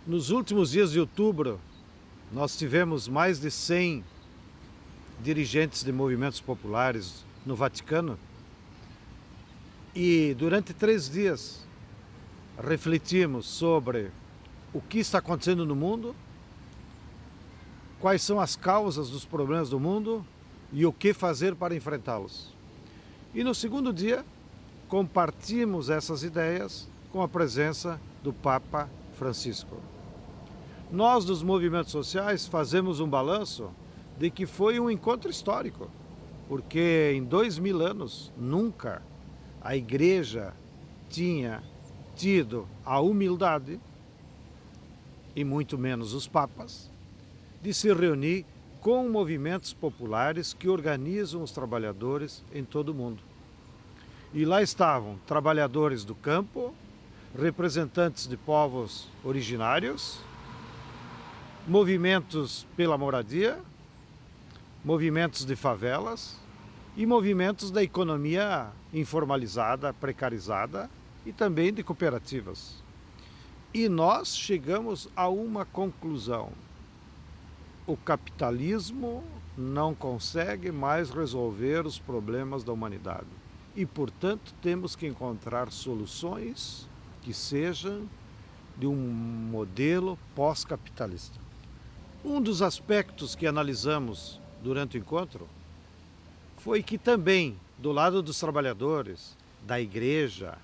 Nos últimos dias de outubro, nós tivemos mais de 100 dirigentes de movimentos populares no Vaticano e durante 3 dias refletimos sobre o que está acontecendo no mundo, quais são as causas dos problemas do mundo e o que fazer para enfrentá-los. E no segundo dia, compartimos essas ideias com a presença do Papa Francisco. Nós, dos movimentos sociais, fazemos um balanço de que foi um encontro histórico, porque em 2000 anos nunca a Igreja tinha tido a humildade, e muito menos os papas, de se reunir com movimentos populares que organizam os trabalhadores em todo o mundo. E lá estavam trabalhadores do campo, representantes de povos originários, movimentos pela moradia, movimentos de favelas e movimentos da economia informalizada, precarizada e também de cooperativas. E nós chegamos a uma conclusão: o capitalismo não consegue mais resolver os problemas da humanidade e, portanto, temos que encontrar soluções que sejam de um modelo pós-capitalista. Um dos aspectos que analisamos durante o encontro foi que também, do lado dos trabalhadores, da igreja,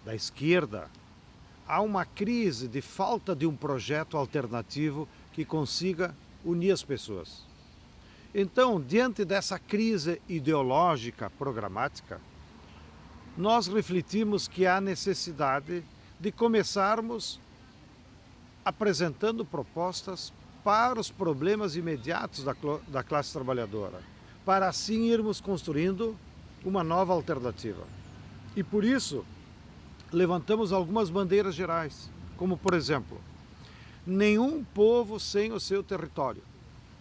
da esquerda, há uma crise de falta de um projeto alternativo que consiga unir as pessoas. Então, diante dessa crise ideológica programática, nós refletimos que há necessidade de começarmos apresentando propostas para os problemas imediatos da classe trabalhadora, para assim irmos construindo uma nova alternativa. E por isso, levantamos algumas bandeiras gerais, como por exemplo, nenhum povo sem o seu território.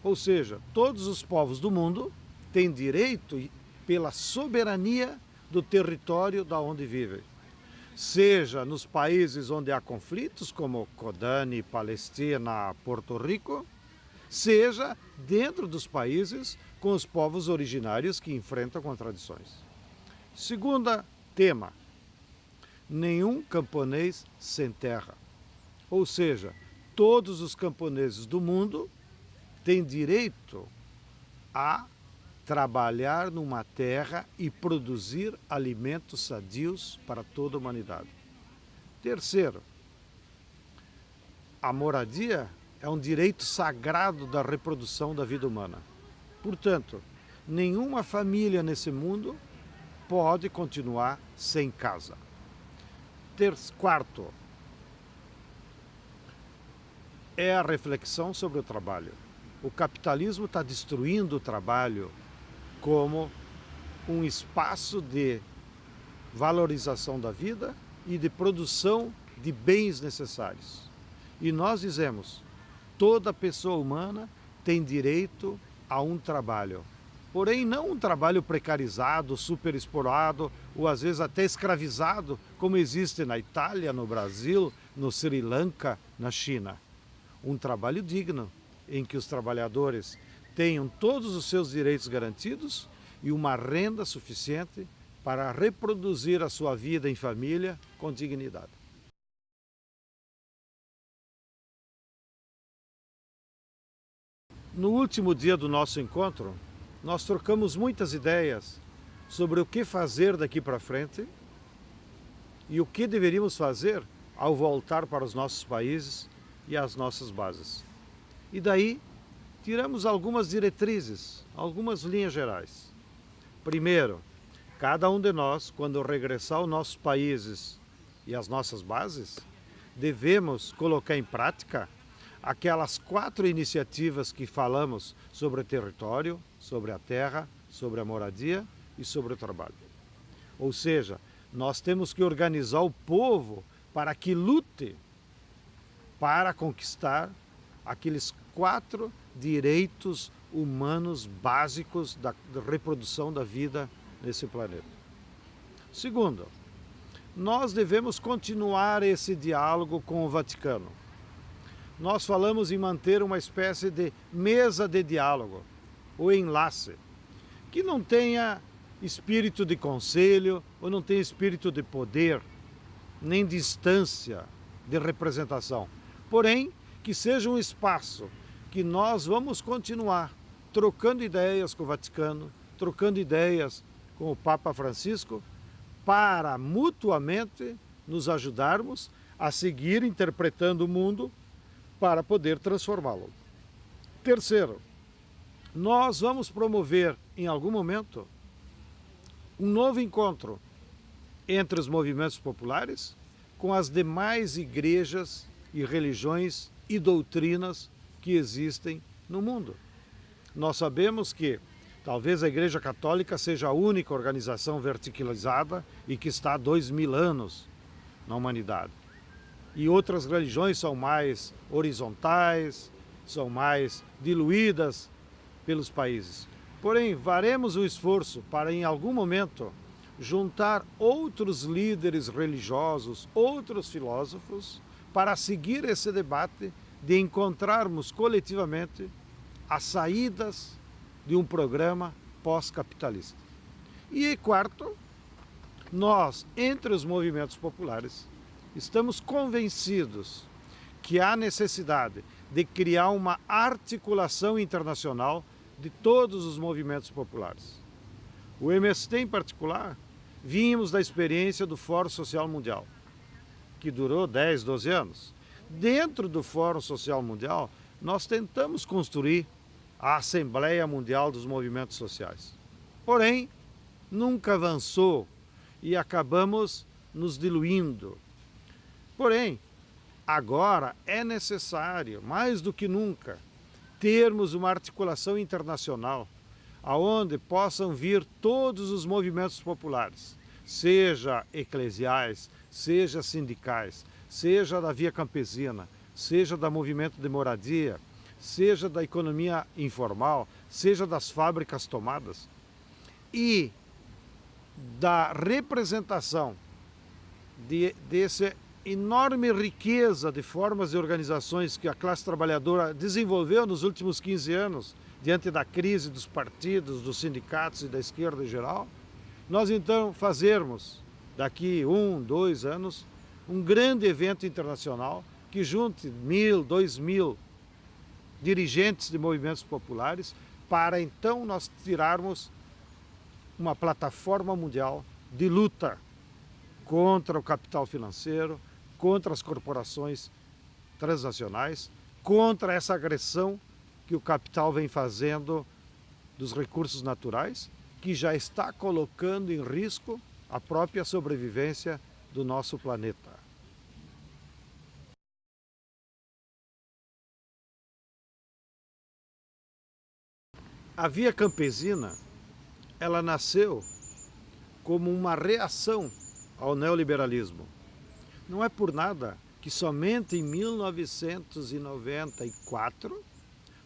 Ou seja, todos os povos do mundo têm direito pela soberania do território da onde vivem. Seja nos países onde há conflitos, como Kobani, Palestina, Porto Rico, seja dentro dos países com os povos originários que enfrentam contradições. Segundo tema, nenhum camponês sem terra. Ou seja, todos os camponeses do mundo têm direito a trabalhar numa terra e produzir alimentos sadios para toda a humanidade. Terceiro, a moradia é um direito sagrado da reprodução da vida humana. Portanto, nenhuma família nesse mundo pode continuar sem casa. Quarto, é a reflexão sobre o trabalho. O capitalismo está destruindo o trabalho como um espaço de valorização da vida e de produção de bens necessários. E nós dizemos, toda pessoa humana tem direito a um trabalho. Porém, não um trabalho precarizado, superexplorado ou às vezes até escravizado, como existe na Itália, no Brasil, no Sri Lanka, na China. Um trabalho digno, em que os trabalhadores tenham todos os seus direitos garantidos e uma renda suficiente para reproduzir a sua vida em família com dignidade. No último dia do nosso encontro, nós trocamos muitas ideias sobre o que fazer daqui para frente e o que deveríamos fazer ao voltar para os nossos países e as nossas bases. E daí, tiramos algumas diretrizes, algumas linhas gerais. Primeiro, cada um de nós, quando regressar aos nossos países e às nossas bases, devemos colocar em prática aquelas 4 iniciativas que falamos sobre o território, sobre a terra, sobre a moradia e sobre o trabalho. Ou seja, nós temos que organizar o povo para que lute para conquistar aqueles 4 direitos humanos básicos da reprodução da vida nesse planeta. Segundo, nós devemos continuar esse diálogo com o Vaticano. nós falamos em manter uma espécie de mesa de diálogo, ou enlace, que não tenha espírito de conselho ou não tenha espírito de poder, nem distância de representação. Porém, que seja um espaço que nós vamos continuar trocando ideias com o Vaticano, trocando ideias com o Papa Francisco, para mutuamente nos ajudarmos a seguir interpretando o mundo para poder transformá-lo. Terceiro, nós vamos promover em algum momento um novo encontro entre os movimentos populares com as demais igrejas e religiões e doutrinas que existem no mundo. Nós sabemos que talvez a Igreja Católica seja a única organização verticalizada e que está há 2000 anos na humanidade. E outras religiões são mais horizontais, são mais diluídas pelos países. Porém, faremos um esforço para, em algum momento, juntar outros líderes religiosos, outros filósofos, para seguir esse debate de encontrarmos coletivamente as saídas de um programa pós-capitalista. E quarto, nós, entre os movimentos populares, estamos convencidos que há necessidade de criar uma articulação internacional de todos os movimentos populares. O MST, em particular, vínhamos da experiência do Fórum Social Mundial, que durou 10, 12 anos. Dentro do Fórum Social Mundial, nós tentamos construir a Assembleia Mundial dos Movimentos Sociais. Porém, nunca avançou e acabamos nos diluindo. Porém, agora é necessário, mais do que nunca, termos uma articulação internacional aonde possam vir todos os movimentos populares, seja eclesiais, seja sindicais, seja da via campesina, seja do movimento de moradia, seja da economia informal, seja das fábricas tomadas, e da representação dessa enorme riqueza de formas e organizações que a classe trabalhadora desenvolveu nos últimos 15 anos, diante da crise dos partidos, dos sindicatos e da esquerda em geral, nós então fazermos, daqui 1, 2 anos, um grande evento internacional que junte 1000, 2000 dirigentes de movimentos populares, para então nós tirarmos uma plataforma mundial de luta contra o capital financeiro, contra as corporações transnacionais, contra essa agressão que o capital vem fazendo dos recursos naturais, que já está colocando em risco a própria sobrevivência do nosso planeta. A via campesina, ela nasceu como uma reação ao neoliberalismo. Não é por nada que somente em 1994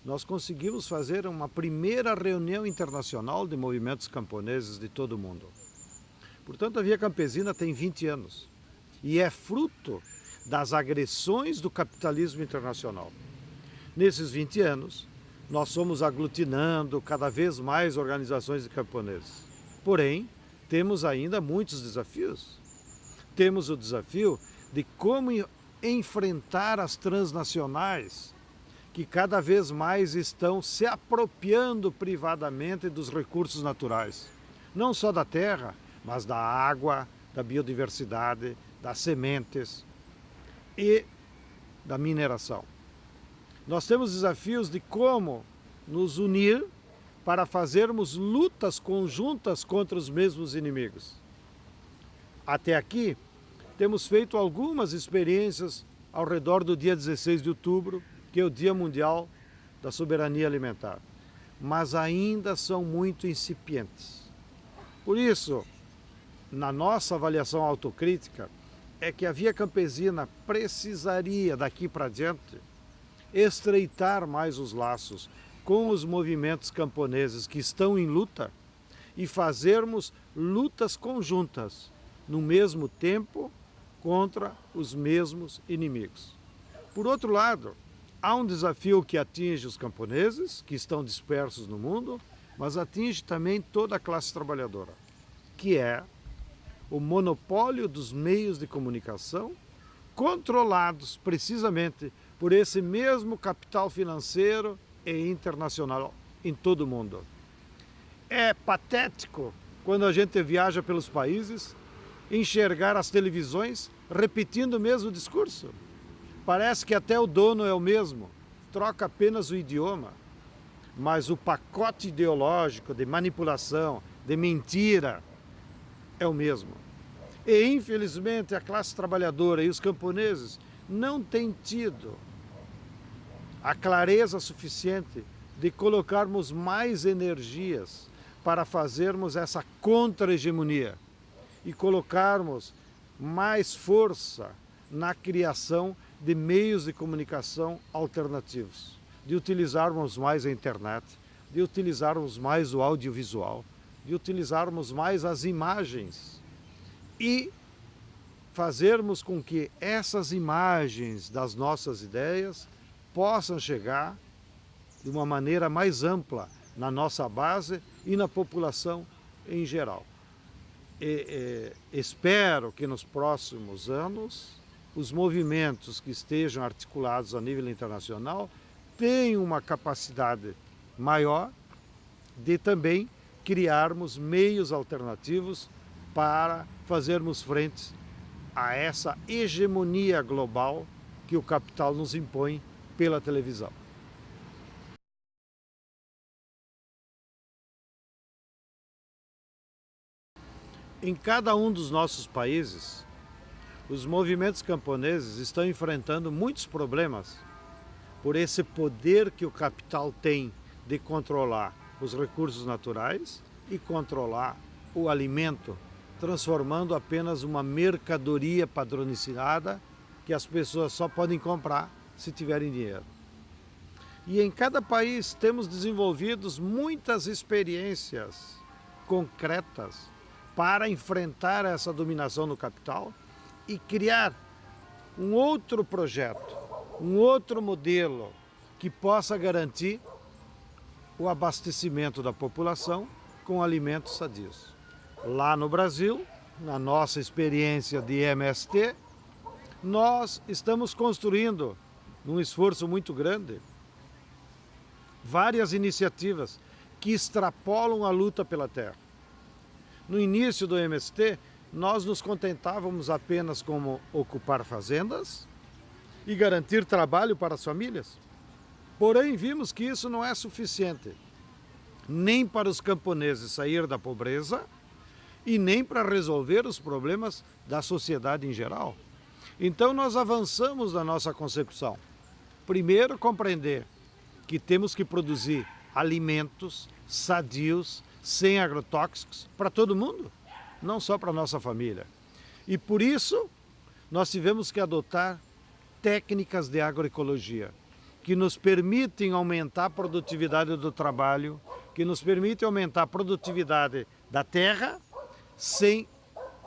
nós conseguimos fazer uma primeira reunião internacional de movimentos camponeses de todo o mundo. Portanto, a via campesina tem 20 anos e é fruto das agressões do capitalismo internacional. Nesses 20 anos, nós fomos aglutinando cada vez mais organizações de camponeses. Porém, temos ainda muitos desafios. Temos o desafio de como enfrentar as transnacionais, que cada vez mais estão se apropriando privadamente dos recursos naturais. Não só da terra, mas da água, da biodiversidade, das sementes e da mineração. Nós temos desafios de como nos unir para fazermos lutas conjuntas contra os mesmos inimigos. Até aqui, temos feito algumas experiências ao redor do dia 16 de outubro, que é o Dia Mundial da Soberania Alimentar, mas ainda são muito incipientes. Por isso, na nossa avaliação autocrítica, é que a via campesina precisaria, daqui para diante, estreitar mais os laços com os movimentos camponeses que estão em luta e fazermos lutas conjuntas, no mesmo tempo, contra os mesmos inimigos. Por outro lado, há um desafio que atinge os camponeses, que estão dispersos no mundo, mas atinge também toda a classe trabalhadora, que é o monopólio dos meios de comunicação, controlados precisamente por esse mesmo capital financeiro e internacional em todo o mundo. É patético, quando a gente viaja pelos países, enxergar as televisões repetindo o mesmo discurso. Parece que até o dono é o mesmo, troca apenas o idioma, mas o pacote ideológico de manipulação, de mentira, é o mesmo. E infelizmente a classe trabalhadora e os camponeses não têm tido a clareza suficiente de colocarmos mais energias para fazermos essa contra-hegemonia e colocarmos mais força na criação de meios de comunicação alternativos, de utilizarmos mais a internet, de utilizarmos mais o audiovisual, de utilizarmos mais as imagens e fazermos com que essas imagens das nossas ideias possam chegar de uma maneira mais ampla na nossa base e na população em geral. Espero que nos próximos anos os movimentos que estejam articulados a nível internacional tenham uma capacidade maior de também criarmos meios alternativos para fazermos frente a essa hegemonia global que o capital nos impõe pela televisão. Em cada um dos nossos países, os movimentos camponeses estão enfrentando muitos problemas por esse poder que o capital tem de controlar os recursos naturais e controlar o alimento, transformando apenas uma mercadoria padronizada que as pessoas só podem comprar se tiverem dinheiro. E em cada país temos desenvolvido muitas experiências concretas para enfrentar essa dominação do capital e criar um outro projeto, um outro modelo que possa garantir o abastecimento da população com alimentos sadios. Lá no Brasil, na nossa experiência de MST, nós estamos construindo, num esforço muito grande, várias iniciativas que extrapolam a luta pela terra. No início do MST, nós nos contentávamos apenas com ocupar fazendas e garantir trabalho para as famílias. Porém, vimos que isso não é suficiente, nem para os camponeses sair da pobreza e nem para resolver os problemas da sociedade em geral. Então, nós avançamos na nossa concepção. Primeiro, compreender que temos que produzir alimentos sadios, sem agrotóxicos, para todo mundo, não só para a nossa família. E por isso, nós tivemos que adotar técnicas de agroecologia, que nos permitem aumentar a produtividade do trabalho, que nos permitem aumentar a produtividade da terra, sem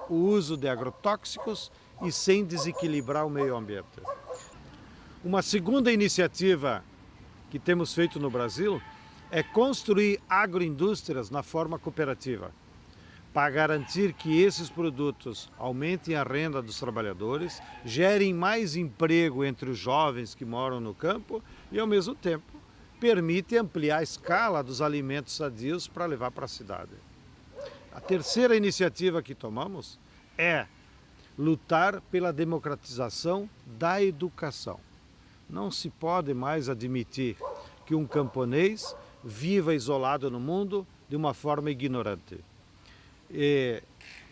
o uso de agrotóxicos e sem desequilibrar o meio ambiente. Uma segunda iniciativa que temos feito no Brasil é construir agroindústrias na forma cooperativa, para garantir que esses produtos aumentem a renda dos trabalhadores, gerem mais emprego entre os jovens que moram no campo e, ao mesmo tempo, permitem ampliar a escala dos alimentos sadios para levar para a cidade. A terceira iniciativa que tomamos é lutar pela democratização da educação. Não se pode mais admitir que um camponês viva isolado no mundo de uma forma ignorante. E,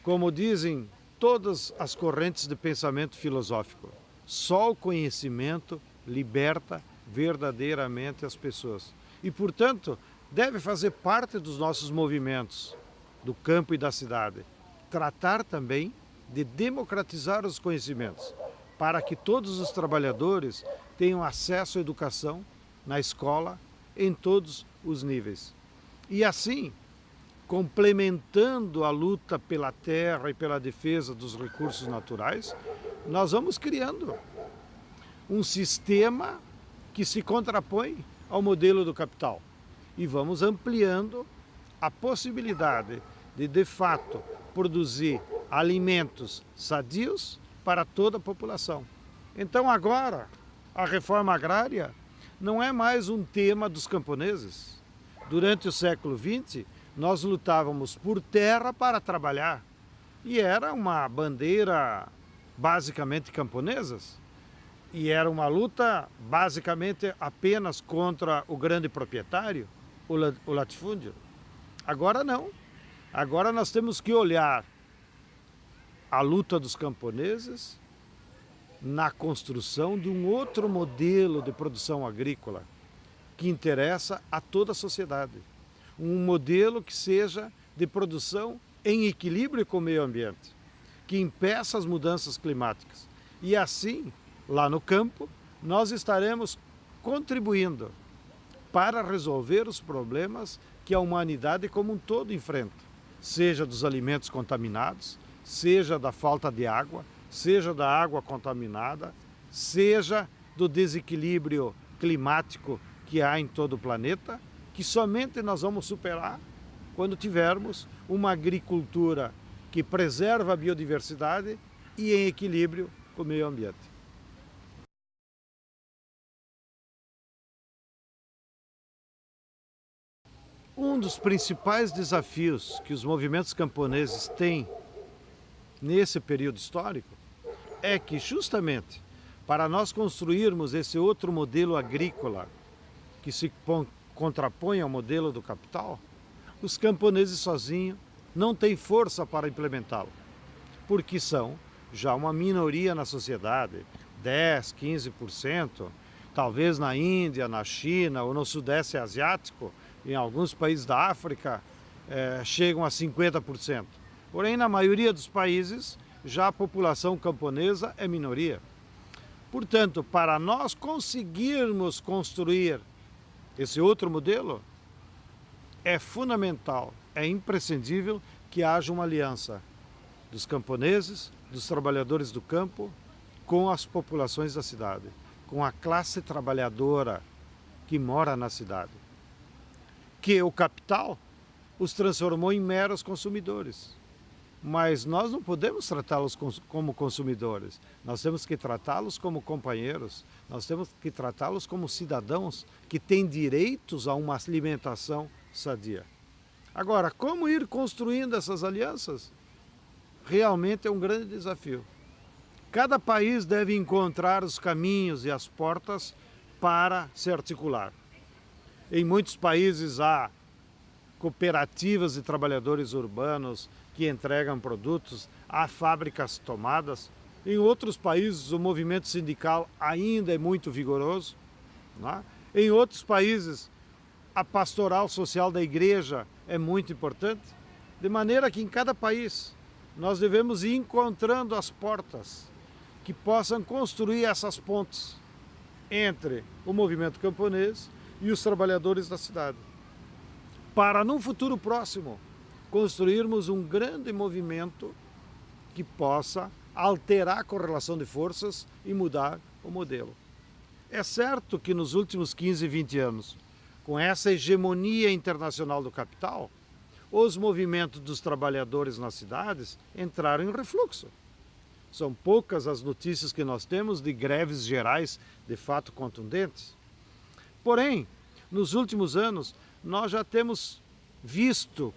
como dizem todas as correntes de pensamento filosófico, só o conhecimento liberta verdadeiramente as pessoas. E, portanto, deve fazer parte dos nossos movimentos do campo e da cidade, tratar também de democratizar os conhecimentos, para que todos os trabalhadores tenham acesso à educação na escola, em todos os níveis. E assim, complementando a luta pela terra e pela defesa dos recursos naturais, nós vamos criando um sistema que se contrapõe ao modelo do capital. E vamos ampliando a possibilidade de fato, produzir alimentos sadios para toda a população. Então agora, a reforma agrária não é mais um tema dos camponeses. Durante o século XX, nós lutávamos por terra para trabalhar. E era uma bandeira basicamente camponesas. E era uma luta basicamente apenas contra o grande proprietário, o latifúndio. Agora não. Agora nós temos que olhar a luta dos camponeses na construção de um outro modelo de produção agrícola que interessa a toda a sociedade. Um modelo que seja de produção em equilíbrio com o meio ambiente, que impeça as mudanças climáticas. E assim, lá no campo, nós estaremos contribuindo para resolver os problemas que a humanidade como um todo enfrenta, seja dos alimentos contaminados, seja da falta de água, seja da água contaminada, seja do desequilíbrio climático que há em todo o planeta, que somente nós vamos superar quando tivermos uma agricultura que preserva a biodiversidade e em equilíbrio com o meio ambiente. Um dos principais desafios que os movimentos camponeses têm nesse período histórico é que justamente para nós construirmos esse outro modelo agrícola que se contrapõe ao modelo do capital, os camponeses sozinhos não têm força para implementá-lo, porque são já uma minoria na sociedade, 10, 15%, talvez na Índia, na China ou no Sudeste Asiático, em alguns países da África, chegam a 50%. Porém, na maioria dos países, já a população camponesa é minoria. Portanto, para nós conseguirmos construir esse outro modelo, é fundamental, é imprescindível que haja uma aliança dos camponeses, dos trabalhadores do campo, com as populações da cidade, com a classe trabalhadora que mora na cidade. Que o capital os transformou em meros consumidores. Mas nós não podemos tratá-los como consumidores, nós temos que tratá-los como companheiros, nós temos que tratá-los como cidadãos que têm direitos a uma alimentação sadia. Agora, como ir construindo essas alianças? Realmente é um grande desafio. Cada país deve encontrar os caminhos e as portas para se articular. Em muitos países há cooperativas de trabalhadores urbanos que entregam produtos, há fábricas tomadas. Em outros países o movimento sindical ainda é muito vigoroso, né? Em outros países a pastoral social da igreja é muito importante, de maneira que em cada país nós devemos ir encontrando as portas que possam construir essas pontes entre o movimento camponês e os trabalhadores da cidade, para num futuro próximo construirmos um grande movimento que possa alterar a correlação de forças e mudar o modelo. É certo que nos últimos 15, 20 anos, com essa hegemonia internacional do capital, os movimentos dos trabalhadores nas cidades entraram em refluxo. São poucas as notícias que nós temos de greves gerais de fato contundentes. Porém, nos últimos anos, nós já temos visto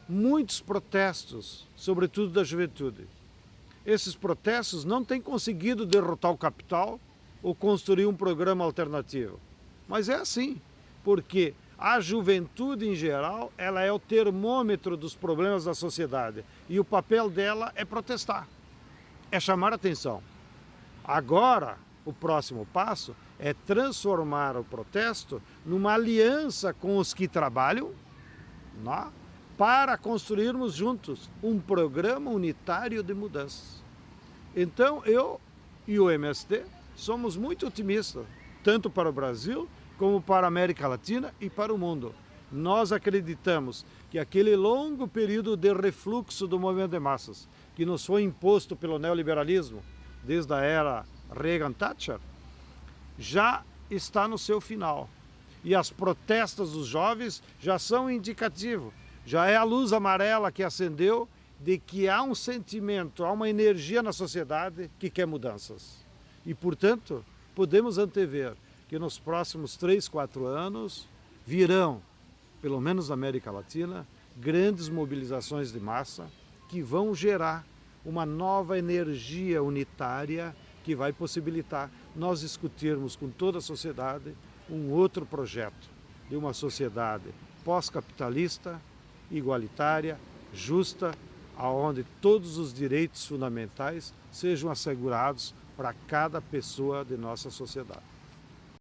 muitos protestos, sobretudo da juventude. Esses protestos não têm conseguido derrotar o capital ou construir um programa alternativo. Mas é assim, porque a juventude em geral, ela é o termômetro dos problemas da sociedade e o papel dela é protestar, é chamar a atenção. Agora, o próximo passo é transformar o protesto numa aliança com os que trabalham, né, para construirmos juntos um programa unitário de mudanças. Então, eu e o MST somos muito otimistas, tanto para o Brasil como para a América Latina e para o mundo. Nós acreditamos que aquele longo período de refluxo do movimento de massas, que nos foi imposto pelo neoliberalismo, desde a era Reagan-Thatcher, já está no seu final. E as protestas dos jovens já são indicativo, já é a luz amarela que acendeu de que há um sentimento, há uma energia na sociedade que quer mudanças. E, portanto, podemos antever que nos próximos 3, 4 anos virão, pelo menos na América Latina, grandes mobilizações de massa que vão gerar uma nova energia unitária que vai possibilitar nós discutirmos com toda a sociedade um outro projeto de uma sociedade pós-capitalista, igualitária, justa, aonde todos os direitos fundamentais sejam assegurados para cada pessoa de nossa sociedade.